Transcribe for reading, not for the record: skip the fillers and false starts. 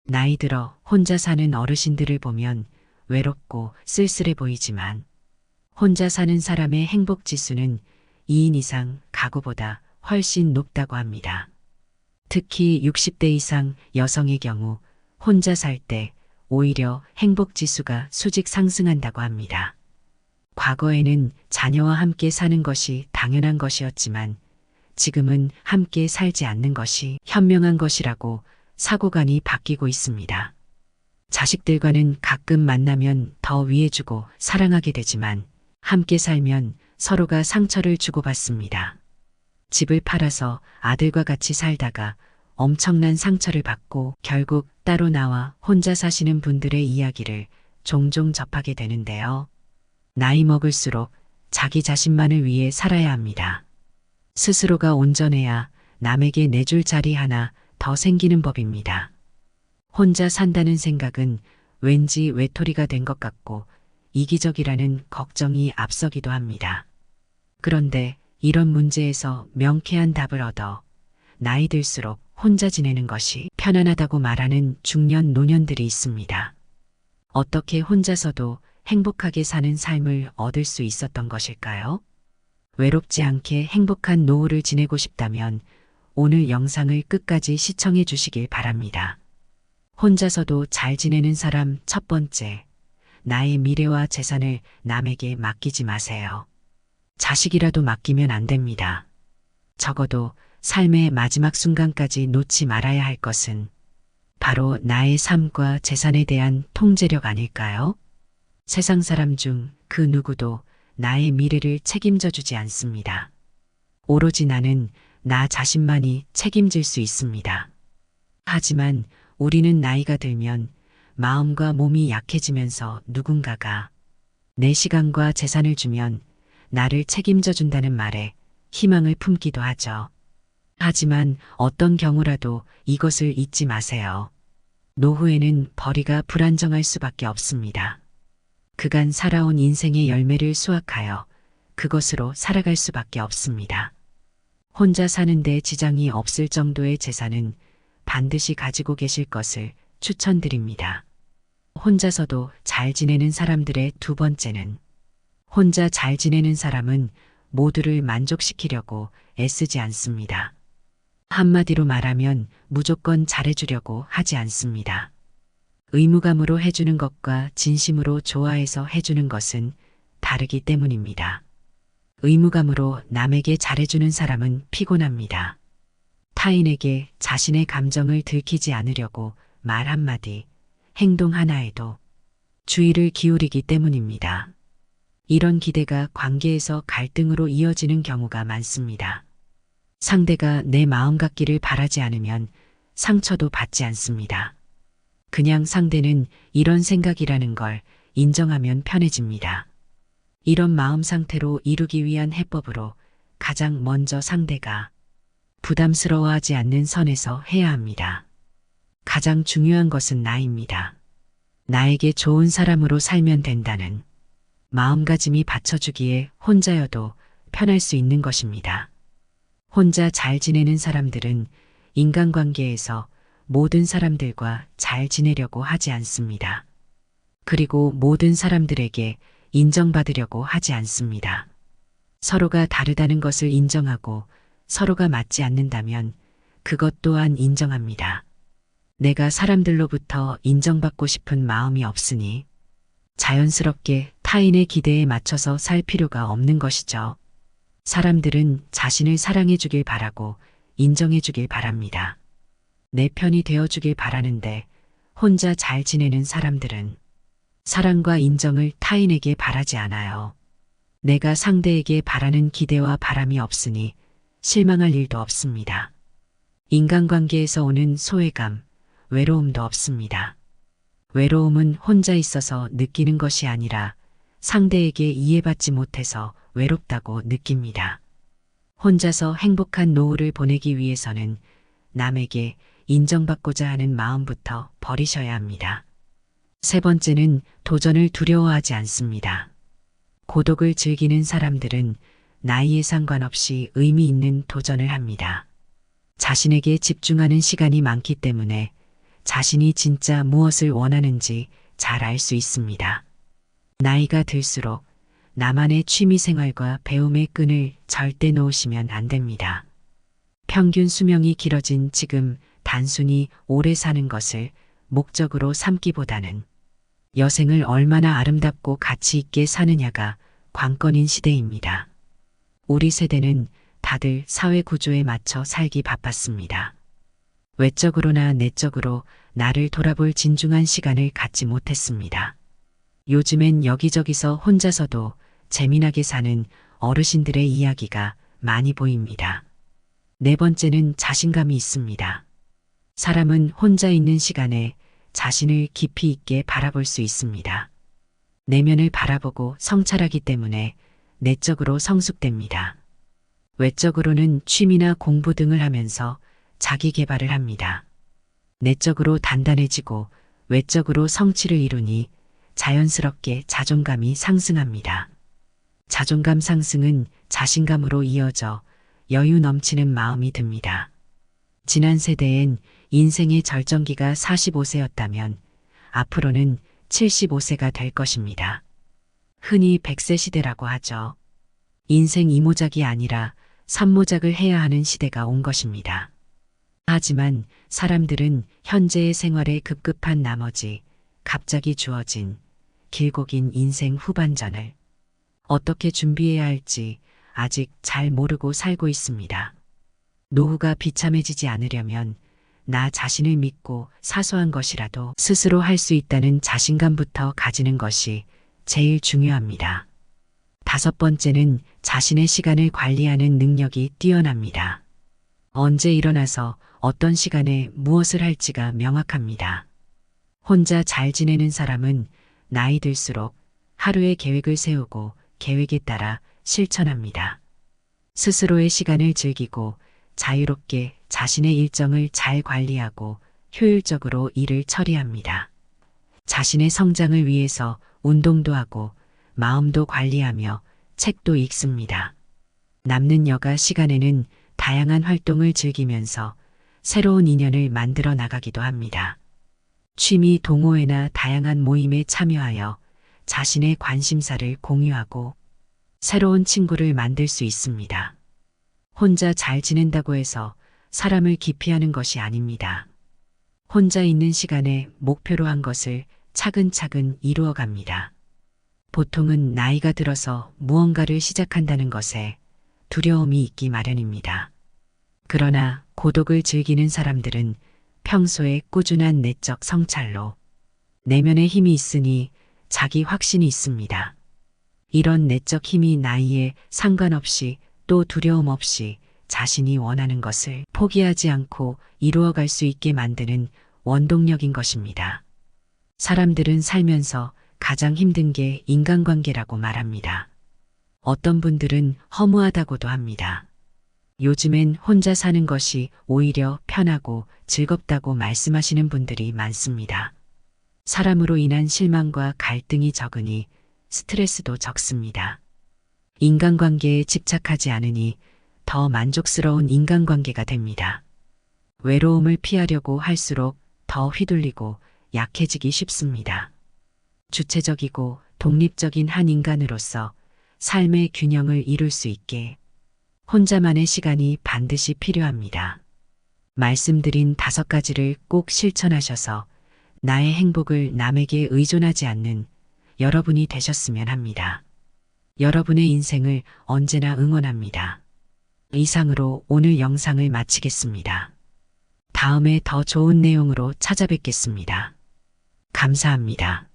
나이 들어 혼자 사는 어르신들을 보면 외롭고 쓸쓸해 보이지만 혼자 사는 사람의 행복 지수는 2인 이상 가구보다 훨씬 높다고 합니다. 특히 60대 이상 여성의 경우 혼자 살 때 오히려 행복 지수가 수직 상승한다고 합니다. 과거에는 자녀와 함께 사는 것이 당연한 것이었지만 지금은 함께 살지 않는 것이 현명한 것이라고 사고관이 바뀌고 있습니다. 자식들과는 가끔 만나면 더 위해주고 사랑하게 되지만 함께 살면 서로가 상처를 주고받습니다. 집을 팔아서 아들과 같이 살다가 엄청난 상처를 받고 결국 따로 나와 혼자 사시는 분들의 이야기를 종종 접하게 되는데요. 나이 먹을수록 자기 자신만을 위해 살아야 합니다. 스스로가 온전해야 남에게 내줄 자리 하나 더 생기는 법입니다. 혼자 산다는 생각은 왠지 외톨이가 된 것 같고 이기적이라는 걱정이 앞서기도 합니다. 그런데 이런 문제에서 명쾌한 답을 얻어 나이 들수록 혼자 지내는 것이 편안하다고 말하는 중년 노년들이 있습니다. 어떻게 혼자서도 행복하게 사는 삶을 얻을 수 있었던 것일까요? 외롭지 않게 행복한 노후를 지내고 싶다면 오늘 영상을 끝까지 시청해 주시길 바랍니다. 혼자서도 잘 지내는 사람 첫 번째, 나의 미래와 재산을 남에게 맡기지 마세요. 자식이라도 맡기면 안 됩니다. 적어도 삶의 마지막 순간까지 놓지 말아야 할 것은 바로 나의 삶과 재산에 대한 통제력 아닐까요? 세상 사람 중 그 누구도 나의 미래를 책임져 주지 않습니다. 오로지 나는 나 자신만이 책임질 수 있습니다. 하지만 우리는 나이가 들면 마음과 몸이 약해지면서 누군가가 내 시간과 재산을 주면 나를 책임져 준다는 말에 희망을 품기도 하죠. 하지만 어떤 경우라도 이것을 잊지 마세요. 노후에는 벌이가 불안정할 수밖에 없습니다. 그간 살아온 인생의 열매를 수확하여 그것으로 살아갈 수밖에 없습니다. 혼자 사는데 지장이 없을 정도의 재산은 반드시 가지고 계실 것을 추천드립니다. 혼자서도 잘 지내는 사람들의 두 번째는 혼자 잘 지내는 사람은 모두를 만족시키려고 애쓰지 않습니다. 한마디로 말하면 무조건 잘해주려고 하지 않습니다. 의무감으로 해주는 것과 진심으로 좋아해서 해주는 것은 다르기 때문입니다. 의무감으로 남에게 잘해주는 사람은 피곤합니다. 타인에게 자신의 감정을 들키지 않으려고 말 한마디, 행동 하나에도 주의를 기울이기 때문입니다. 이런 기대가 관계에서 갈등으로 이어지는 경우가 많습니다. 상대가 내 마음 같기를 바라지 않으면 상처도 받지 않습니다. 그냥 상대는 이런 생각이라는 걸 인정하면 편해집니다. 이런 마음 상태로 이루기 위한 해법으로 가장 먼저 상대가 부담스러워하지 않는 선에서 해야 합니다. 가장 중요한 것은 나입니다. 나에게 좋은 사람으로 살면 된다는 마음가짐이 받쳐주기에 혼자여도 편할 수 있는 것입니다. 혼자 잘 지내는 사람들은 인간관계에서 모든 사람들과 잘 지내려고 하지 않습니다. 그리고 모든 사람들에게 인정받으려고 하지 않습니다. 서로가 다르다는 것을 인정하고 서로가 맞지 않는다면 그것 또한 인정합니다. 내가 사람들로부터 인정받고 싶은 마음이 없으니 자연스럽게 타인의 기대에 맞춰서 살 필요가 없는 것이죠. 사람들은 자신을 사랑해 주길 바라고 인정해 주길 바랍니다. 내 편이 되어 주길 바라는데 혼자 잘 지내는 사람들은 사랑과 인정을 타인에게 바라지 않아요. 내가 상대에게 바라는 기대와 바람이 없으니 실망할 일도 없습니다. 인간관계에서 오는 소외감, 외로움도 없습니다. 외로움은 혼자 있어서 느끼는 것이 아니라 상대에게 이해받지 못해서 외롭다고 느낍니다. 혼자서 행복한 노후를 보내기 위해서는 남에게 인정받고자 하는 마음부터 버리셔야 합니다. 세 번째는 도전을 두려워하지 않습니다. 고독을 즐기는 사람들은 나이에 상관없이 의미 있는 도전을 합니다. 자신에게 집중하는 시간이 많기 때문에 자신이 진짜 무엇을 원하는지 잘 알 수 있습니다. 나이가 들수록 나만의 취미 생활과 배움의 끈을 절대 놓으시면 안 됩니다. 평균 수명이 길어진 지금 단순히 오래 사는 것을 목적으로 삼기보다는 여생을 얼마나 아름답고 가치 있게 사느냐가 관건인 시대입니다. 우리 세대는 다들 사회 구조에 맞춰 살기 바빴습니다. 외적으로나 내적으로 나를 돌아볼 진중한 시간을 갖지 못했습니다. 요즘엔 여기저기서 혼자서도 재미나게 사는 어르신들의 이야기가 많이 보입니다. 네 번째는 자신감이 있습니다. 사람은 혼자 있는 시간에 자신을 깊이 있게 바라볼 수 있습니다. 내면을 바라보고 성찰하기 때문에 내적으로 성숙됩니다. 외적으로는 취미나 공부 등을 하면서 자기 개발을 합니다. 내적으로 단단해지고 외적으로 성취를 이루니 자연스럽게 자존감이 상승합니다. 자존감 상승은 자신감으로 이어져 여유 넘치는 마음이 듭니다. 지난 세대엔 인생의 절정기가 45세였다면 앞으로는 75세가 될 것입니다. 흔히 100세 시대라고 하죠. 인생 이모작이 아니라 삼모작을 해야 하는 시대가 온 것입니다. 하지만 사람들은 현재의 생활에 급급한 나머지 갑자기 주어진 길고 긴 인생 후반전을 어떻게 준비해야 할지 아직 잘 모르고 살고 있습니다. 노후가 비참해지지 않으려면 나 자신을 믿고 사소한 것이라도 스스로 할 수 있다는 자신감부터 가지는 것이 제일 중요합니다. 다섯 번째는 자신의 시간을 관리하는 능력이 뛰어납니다. 언제 일어나서 어떤 시간에 무엇을 할지가 명확합니다. 혼자 잘 지내는 사람은 나이 들수록 하루의 계획을 세우고 계획에 따라 실천합니다. 스스로의 시간을 즐기고 자유롭게 자신의 일정을 잘 관리하고 효율적으로 일을 처리합니다. 자신의 성장을 위해서 운동도 하고 마음도 관리하며 책도 읽습니다. 남는 여가 시간에는 다양한 활동을 즐기면서 새로운 인연을 만들어 나가기도 합니다. 취미 동호회나 다양한 모임에 참여하여 자신의 관심사를 공유하고 새로운 친구를 만들 수 있습니다. 혼자 잘 지낸다고 해서 사람을 기피하는 것이 아닙니다. 혼자 있는 시간에 목표로 한 것을 차근차근 이루어 갑니다. 보통은 나이가 들어서 무언가를 시작한다는 것에 두려움이 있기 마련입니다. 그러나 고독을 즐기는 사람들은 평소에 꾸준한 내적 성찰로 내면의 힘이 있으니 자기 확신이 있습니다. 이런 내적 힘이 나이에 상관없이 또 두려움 없이 자신이 원하는 것을 포기하지 않고 이루어갈 수 있게 만드는 원동력인 것입니다. 사람들은 살면서 가장 힘든 게 인간관계라고 말합니다. 어떤 분들은 허무하다고도 합니다. 요즘엔 혼자 사는 것이 오히려 편하고 즐겁다고 말씀하시는 분들이 많습니다. 사람으로 인한 실망과 갈등이 적으니 스트레스도 적습니다. 인간관계에 집착하지 않으니 더 만족스러운 인간관계가 됩니다. 외로움을 피하려고 할수록 더 휘둘리고 약해지기 쉽습니다. 주체적이고 독립적인 한 인간으로서 삶의 균형을 이룰 수 있게 혼자만의 시간이 반드시 필요합니다. 말씀드린 5가지를 꼭 실천하셔서 나의 행복을 남에게 의존하지 않는 여러분이 되셨으면 합니다. 여러분의 인생을 언제나 응원합니다. 이상으로 오늘 영상을 마치겠습니다. 다음에 더 좋은 내용으로 찾아뵙겠습니다. 감사합니다.